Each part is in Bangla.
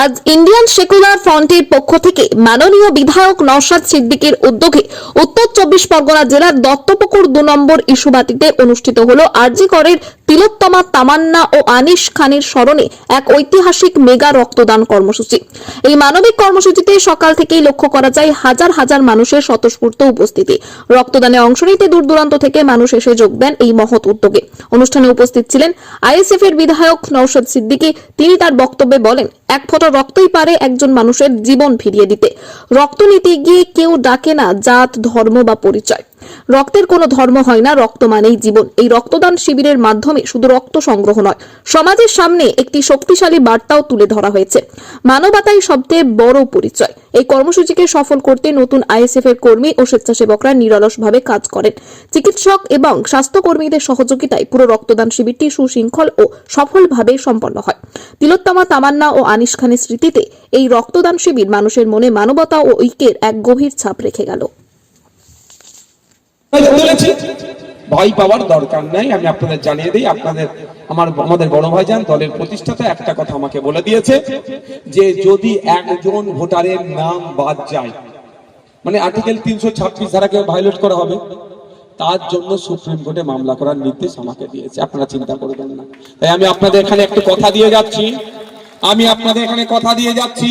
আজ ইন্ডিয়ান সেকুলার ফ্রন্টের পক্ষ থেকে মাননীয় বিধায়ক নওশাদ সিদ্দিকীর উদ্যোগে উত্তর 24 পরগনা জেলার দত্তপুকুর 2 নম্বর ইস্যুবাটিতে অনুষ্ঠিত হলো আরজি করের তিলোত্তমা তামান্না ও আনিস খানের স্মরণে এক ঐতিহাসিক মেগা রক্তদান কর্মসূচি। এই মানবিক কর্মসূচিতে সকাল থেকেই লক্ষ্য করা যায় হাজার হাজার মানুষের স্বতঃস্ফূর্ত উপস্থিতি। রক্তদানে অংশ নিতে দূর দূরান্ত থেকে মানুষ এসে যোগ দেন এই মহৎ উদ্যোগে। অনুষ্ঠানে উপস্থিত ছিলেন আইএসএফ এর বিধায়ক নওশাদ সিদ্দিকী। তিনি তার বক্তব্যে বলেন, এক ফোঁটা রক্তই পারে একজন মানুষের জীবন ফিরিয়ে দিতে। রক্ত নিতে গিয়ে কেউ ডাকে না জাত, ধর্ম বা পরিচয়। রক্তের কোনো ধর্ম হয় না, রক্ত মানেই জীবন। এই রক্তদান শিবিরের মাধ্যমে শুধু রক্ত সংগ্রহ নয়, সমাজের সামনে একটি শক্তিশালী বার্তাও তুলে ধরা হয়েছে। মানবতাই সবচেয়ে বড় পরিচয়। এই কর্মসূচিকে সফল করতে নতুন আইএসএফ এর কর্মী ও স্বেচ্ছাসেবকরা নিরলসভাবে কাজ করেন। চিকিৎসক এবং স্বাস্থ্যকর্মীদের সহযোগিতায় পুরো রক্তদান শিবিরটি সুশৃঙ্খল ও সফলভাবে সম্পন্ন হয়। তিলোত্তমা তামান্না ও আনিস খানের স্মৃতিতে এই রক্তদান শিবির মানুষের মনে মানবতা ও ঐক্যের এক গভীর ছাপ রেখে গেল। ভয় পাওয়ার দরকার নাই। আমি আপনাদের জানিয়ে দিই, আমাদের বড় ভাইজান দলের প্রতিষ্ঠাতা একটা কথা আমাকে বলে দিয়েছে যে যদি একজন ভোটারের নাম বাদ যায়, মানে আর্টিকেল 326 ধারাকে ভায়োলেট করা হবে, তার জন্য সুপ্রিম কোর্টে মামলা করার নির্দেশ আমাকে দিয়েছে। আপনারা চিন্তা করবেন না। তাই আমি আপনাদের এখানে একটু কথা দিয়ে যাচ্ছি,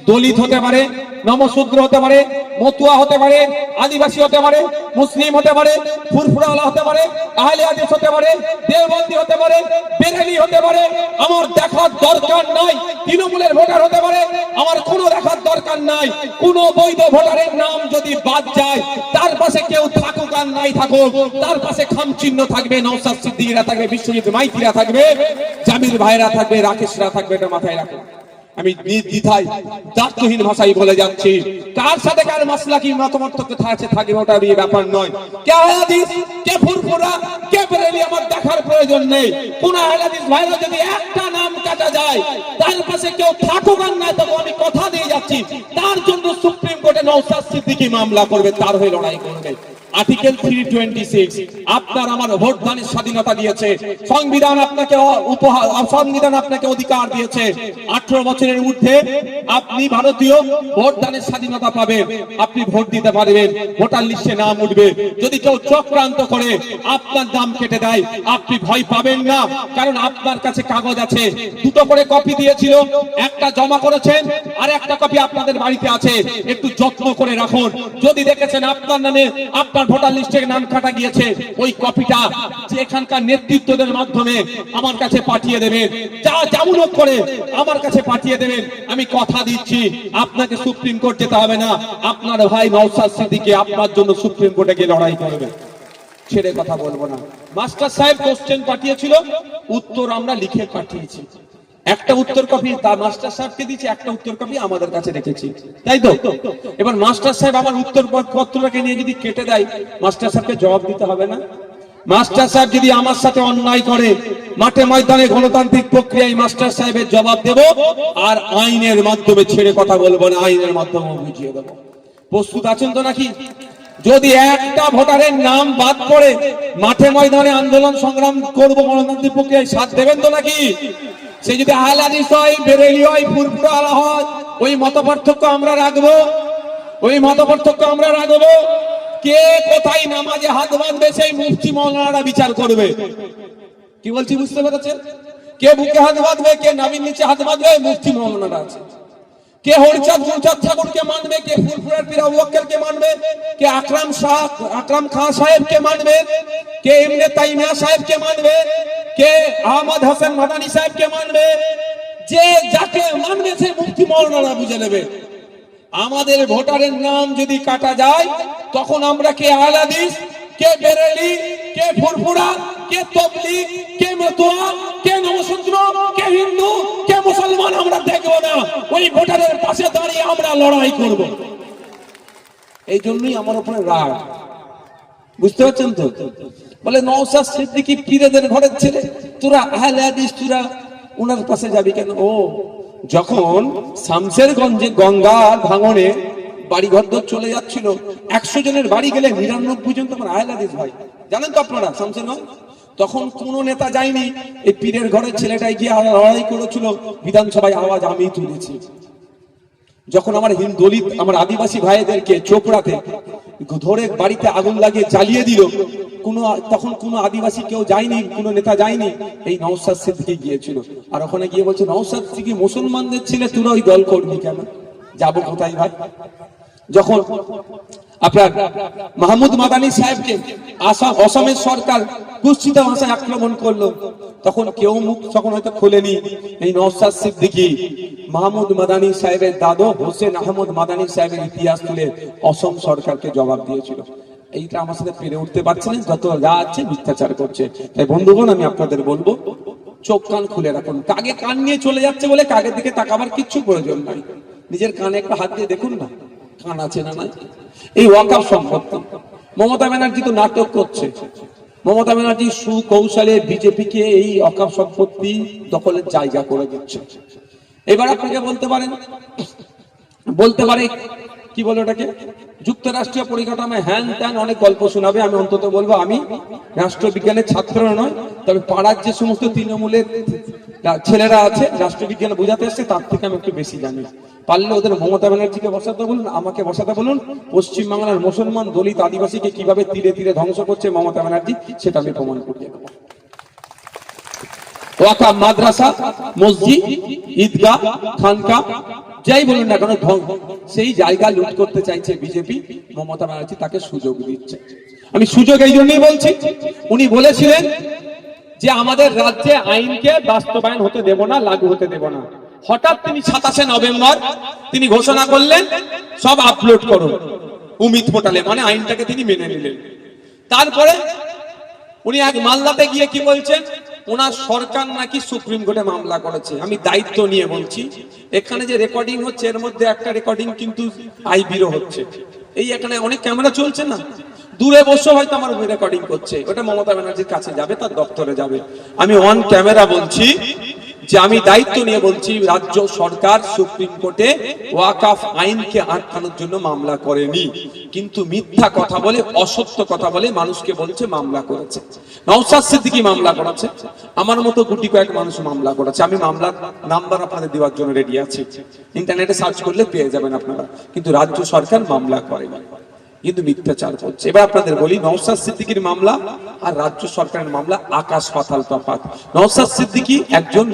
দলিত হতে পারে, নমশূদ্র হতে পারে, মতুয়া হতে পারে, আদিবাসী হতে পারে, মুসলিম হতে পারে, ফুরফুরাওয়ালা হতে পারে, আহলে হাদিস হতে পারে, দেওবন্দি হতে পারে, বেরেলি হতে পারে, আমার দেখার দরকার নাই। তৃণমূলের ভোটার হতে পারে, আমার কোনো দেখার দরকার নাই। কোন বৈধ ভোটারের নাম যদি বাদ যায়, তার পাশে কেউ থাকুক আর নাই থাকুক, তার পাশে খামচিহ্ন থাকবে। নওশাদ সিদ্দিকীরা থাকবে, বিশ্বজিৎ মাইতিরা থাকবে, জামিল ভাইরা থাকবে, রাকেশরা থাকবে। এটা মাথায় রাখুন। আমি নির্দ্বিধায় দায়িত্বহীন ভাষায় বলে যাচ্ছি, কার সাথে কার মাসলাকি মতামত থাকবে ওটা নিয়ে ব্যাপার নয়। কে হাদিস, কে ফুরফুরা, কে বেরেলি আমার দেখার প্রয়োজন নেই। কোন হাদিস ভাইরা যদি একটা নাম কাটা যায়, তার পাশে কেউ থাকুক আর না থাকুক, আমি কথা দিয়ে যাচ্ছি, তার জন্য সুপ্রিম কোর্টে নওশাদ সিদ্দিকী মামলা করবে, তার হয়ে লড়াই করবে। আর্টিকেল 326 আপনার আমার ভোটদানের স্বাধীনতা দিয়েছে। সংবিধান আপনাকে অধিকার দিয়েছে। 18 বছরের ঊর্ধ্বে আপনি ভারতীয় ভোটদানের স্বাধীনতা পাবেন। আপনি ভোট দিতে পারবেন, ভোটার লিস্টে নাম উঠবে। যদি কেউ চক্রান্ত করে আপনার নাম কেটে দেয়, আপনি ভয় পাবেন না, কারণ আপনার কাছে কাগজ আছে। দুটো করে কপি দিয়েছিল, একটা জমা করেছেন আর একটা কপি আপনাদের বাড়িতে আছে। একটু যত্ন করে রাখুন। যদি দেখেছেন আপনার নামে আপনার ভোটার লিস্টে নাম কাটা গিয়েছে, ওই কপিটা এখানকার নেতৃত্বদের মাধ্যমে আমার কাছে পাঠিয়ে দেবেন। যেমন করে আমার কাছে পাঠিয়ে দেবেন। আমি কথা দিচ্ছি, আপনাকে সুপ্রিম কোর্ট যেতে হবে না। আপনার ভাই নওশাদ সিদ্দিকী আপনার জন্য সুপ্রিম কোর্টে গিয়ে লড়াই করবে। ছেড়ে কথা বলবো না। মাস্টার সাহেব কোশ্চেন পাঠিয়েছিল, উত্তর আমরা লিখে পাঠিয়েছি। একটা উত্তর কপি তার মাস্টার সাহেবকে দিয়েছি, একটা উত্তর কপি আমাদের কাছে রেখেছি, তাই তো? এবার মাস্টার সাহেব আমার উত্তর পত্রটাকে নিয়ে যদি কেটে দেয়, মাস্টার সাহেবকে জবাব দিতে হবে না? মাস্টার সাহেব যদি আমার সাথে অন্যায় করে, মাঠে ময়দানে গণতান্ত্রিক প্রক্রিয়ায় মাস্টার সাহেবের জবাব দেব, আর আইনের মাধ্যমে, ছেড়ে কথা বলবো না, আইনের মাধ্যমে বুঝিয়ে দেবো। প্রস্তুত আছেন তো নাকি? যদি একটা ভোটারের নাম বাদ পড়ে, মাঠে ময়দানে আন্দোলন সংগ্রাম করবো, গণতান্ত্রিক প্রক্রিয়ায় সাথ দেবেন তো নাকি? সে যদি আহলে হাদিস হয়, বেরেলি হয়, ফুরফুরা হয়, ওই মতপার্থক্য আমরা রাখবো। কে কোথায় নামাজে হাত বাঁধবে, সেই মুফতি মাওলানারা বিচার করবে। কি বলছি বুঝতে পেরেছেন? কে বুকে হাত বাঁধবে, কে নাভির নিচে হাত বাঁধবে, মুফতি মাওলানারা আছে। কে হরিচাঁদ ঠাকুরকে মানবে, কে ফুরফুরার পীর আবু বকরকে মানবে, কে আকরাম খান সাহেবকে মানবে, কে ইবনে তাইমিয়া সাহেবকে মানবে, কে আহমদ হাসান মাদানী সাহেবকে মানবে। যে যাকে মানবে সে মুফতি মাওলানা বুঝে নেবে। আমাদের ভোটারের নাম যদি কাটা যায়, তখন আমরা কে আহলে হাদিস, কে বেরেলি, কে ফুরফুরা, কে তাবলীগ, কে মতুয়া, কে নমশূদ্র, কে হিন্দু, কে মুসলমান আমরা দেখব না। ওই ভোটারের পাশে দাঁড়িয়ে আমরা লড়াই করব। এই জন্যই আমার উপরে রাগ, বুঝতে পারছেন তো? বলে নওশাদ সিদ্দিকী পীরেদের ঘরের ছেলে, তোরা আহলে হাদিস, তোরা ওনার পাশে যাবি কেন? ও যখন শামসেরগঞ্জে গঙ্গার ভাঙনে বাড়িঘর চলে যাচ্ছিল, 100 জনের বাড়ি গেলে 99 জন তোমার আহলে হাদিস ভাই, জানেন তো আপনারা শামসেরগঞ্জ? তখন কোন নেতা যায়নি, এই পীরের ঘরের ছেলেটাই গিয়ে লড়াই করেছিল, বিধানসভায় আওয়াজ আমি তুলেছি। যখন আমার দলিত আমার আদিবাসী ভাইদেরকে চোপড়াতে ধরে বাড়িতে আগুন লাগিয়ে জ্বালিয়ে দিল, তখন কোনো আদিবাসী কেউ যায়নি, কোনো নেতা যায়নি, এই নওশাদ সিদ্দিকী গিয়েছিল। আর ওখানে গিয়ে বলছে, নওশাদ সিদ্দিকী মুসলমানদের ছেলে, তোরা ওই দল করবি কেন? যাবো কোথায় ভাই? যখন আপনার মাহমুদ মাদানী সাহেবকে অসমের সরকার কুৎসিত ভাষায় আক্রমণ করলো, তখন কেউ মুখ তখন হয়তো খোলেনি। এই নওশাদ সিদ্দিকী মাহমুদ মাদানী সাহেবের দাদু হোসেন আহমদ মাদানী সাহেবের ইতিহাস তুলে অসম সরকারকে জবাব দিয়েছিল। এইটা আমার সাথে পেরে উঠতে পারছে না, যত যা আছে মিথ্যাচার করছে। তাই বন্ধুগণ, আমি আপনাদের বলবো, চোখ কান খুলে রাখুন। কাকে কান নিয়ে চলে যাচ্ছে বলে কাকের দিকে তাকাবার কিচ্ছু প্রয়োজন নাই। নিজের কানে একটা হাত দিয়ে দেখুন না, কান আছে না নাই। এই ওয়াকফ সম্পত্তি মমতা ব্যানার্জি তো নাটক করছে। মমতা ব্যানার্জি সুকৌশলে বিজেপিকে এই ওয়াকফ সম্পত্তি দখলের জায়গা করে দিচ্ছে। এবার আপনাকে বলতে পারে কি বলে ওটাকে, যুক্তরাষ্ট্রীয় পরিকাঠামোয় হ্যান ত্যান অনেক গল্প শোনাবে। আমি অন্তত বলবো, আমি রাষ্ট্রবিজ্ঞানের ছাত্র নয়, তবে পাড়ার যে সমস্ত তৃণমূলের ছেলেরা আছে রাষ্ট্রবিজ্ঞান বোঝাতে এসছে, তার থেকে আমি একটু বেশি জানি। পারলে ওদের মমতা ব্যানার্জিকে বসাতে বলুন, আমাকে বসাতে বলুন। পশ্চিমবাংলার মুসলমান দলিত আদিবাসীকে কিভাবে তীরে তীরে ধ্বংস করছে মমতা ব্যানার্জি, সেটা আমি প্রমাণ করিয়ে দেবো। ওয়াকফ মাদ্রাসা, মসজিদ, ঈদগাহ, খানকা যাই বলুন না কেন, সেই জায়গা লুট করতে চাইছে বিজেপি। মমতা ব্যানার্জি তাকে সুযোগ দিচ্ছে। আমি সুযোগ এই জন্যই বলছি, উনি বলেছিলেন যে আমাদের রাজ্যে আইনকে বাস্তবায়ন হতে দেব না, লাগু হতে দেব না। হঠাৎ তিনি 27শে নভেম্বর তিনি ঘোষণা করলেন, সব আপলোড করুন উমিদ পোর্টালে, মানে আইনটাকে তিনি মেনে নিলেন। তারপরে উনি এক মালদাতে গিয়ে কি বলছেন, ওনার সরকার নাকি সুপ্রিম কোর্টে মামলা করেছে। আমি দায়িত্ব নিয়ে বলছি, এখানে যে রেকর্ডিং হচ্ছে এর মধ্যে একটা রেকর্ডিং কিন্তু আইবিরো হচ্ছে। এই এখানে অনেক ক্যামেরা চলছে না, দূরে বসে হয়তো আমার রেকর্ডিং করছে, ওটা মমতা ব্যানার্জির কাছে যাবে, তার দপ্তরে যাবে। আমি অন ক্যামেরা বলছি যে আমি দায়িত্ব নিয়ে বলছি, রাজ্য সরকার সুপ্রিম কোর্টে ওয়াকফ আইনকে আটকানোর জন্য মামলা করেনি, কিন্তু মিথ্যা কথা বলে, অসত্য কথা বলে মানুষকে বলছে মামলা করেছে। নওশাদ সিদ্দিকী মামলা করেছে, আমার মতো গুটি কয়েক মানুষ মামলা করেছে। আমি মামলার নাম্বার আপনাদের দেওয়ার জন্য রেডি আছি, ইন্টারনেটে সার্চ করলে পেয়ে যাবেন আপনারা। কিন্তু রাজ্য সরকার মামলা করেনি, কিন্তু মিথ্যাচার করছে। এবার আপনাদের বলি, নওশাদ সিদ্দিকীর মামলা আর রাজ্য সরকারের মামলা আকাশ পাতাল তফাৎ। নওশাদ সিদ্দিকী একজন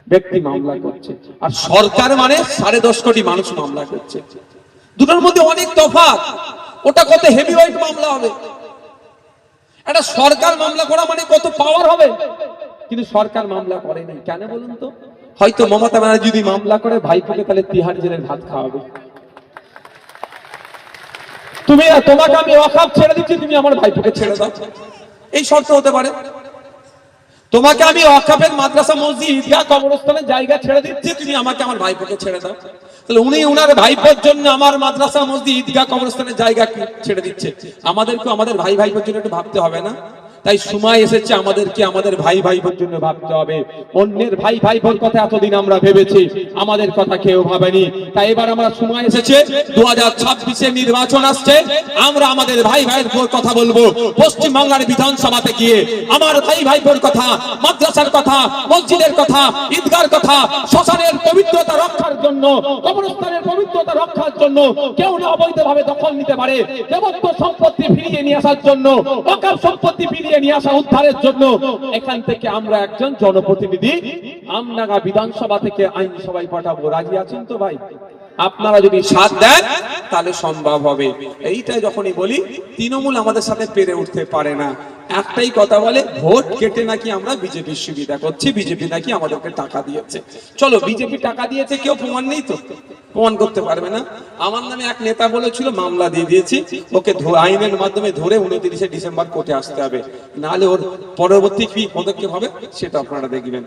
ব্যক্তি মামলা করছে, আর সরকার মানে 10.5 কোটি মানুষ মামলা করছে। দুটোর মধ্যে অনেক তফাৎ। ওটা কত হেভিওয়েট মামলা হবে, একটা সরকার মামলা করা মানে কত পাওয়ার হবে, কিন্তু সরকার মামলা করেনি। কেন বলুন তো? হয়তো মমতা ব্যানার্জি যদি মামলা করে ভাইপোকে তাহলে তিহার জেলের ভাত খাওয়াবে। তোমাকে আমি ওয়াকফ ছেড়ে দিচ্ছি, তুমি আমার ভাইপোকে ছেড়ে দাও, এই শর্ত হতে পারে। তোমাকে আমি ওয়াকফের মাদ্রাসা, মসজিদ, ঈদগাহ, কবরস্থানের জায়গা ছেড়ে দিচ্ছি, তুমি আমাকে আমার ভাইপোকে ছেড়ে দাও। তাহলে উনি উনার ভাইপোর জন্য আমার মাদ্রাসা, মসজিদ, ঈদগাহ, কবরস্থানের জায়গা ছেড়ে দিচ্ছে। আমাদেরকে আমাদের ভাইপোর জন্য একটু ভাবতে হবে না? তাই সময় এসেছে আমাদেরকে আমাদের ভাইপোর জন্য ভাবতে হবে। অন্যের ভাইপোর কথা এতদিন আমরা ভেবেছি, আমাদের কথা কেউ ভাবেনি। তাই এবার আমরা সময় এসেছে, 2026-এ নির্বাচন আসছে, আমরা আমাদের ভাইয়ের কথা বলবো। পশ্চিমবাংলার বিধানসভাতে গিয়ে আমার ভাইপোর কথা, মাদ্রাসার কথা, মসজিদের কথা, ঈদগাহর কথা, শ্মশানের পবিত্রতা রক্ষার জন্য, কবরস্থানের পবিত্রতা রক্ষার জন্য, কেউ না অবৈধভাবে দখল নিতে পারে, দেবত্ব সম্পত্তি ফিরিয়ে নিয়ে আসার জন্য, ওয়াকফ সম্পত্তি ফিরিয়ে নিয়ে আসা, উদ্ধারের জন্য এখান থেকে আমরা একজন জনপ্রতিনিধি আমনাগা বিধানসভা থেকে আইনসভায় পাঠাবো। রাজি আছেন তো ভাই? আপনারা যদি সাথ দেন তাহলে সম্ভব হবে। এইটাই যখনই বলি, তৃণমূল আমাদের সাথে পেরে উঠতে পারে না। একটাই কথা বলে, ভোট কেটে নাকি আমরা বিজেপির সুবিধা করছি, বিজেপি নাকি আমাদেরকে টাকা দিয়েছে। চলো, বিজেপি টাকা দিয়েছে, কেউ প্রমাণ নেই তো, প্রমাণ করতে পারবে না। আমার নামে এক নেতা বলেছিল, মামলা দিয়ে দিয়েছি, ওকে আইনের মাধ্যমে ধরে 29শে ডিসেম্বর কোর্টে আসতে হবে, নাহলে ওর পরবর্তী কি পদক্ষেপ হবে সেটা আপনারা দেখবেন।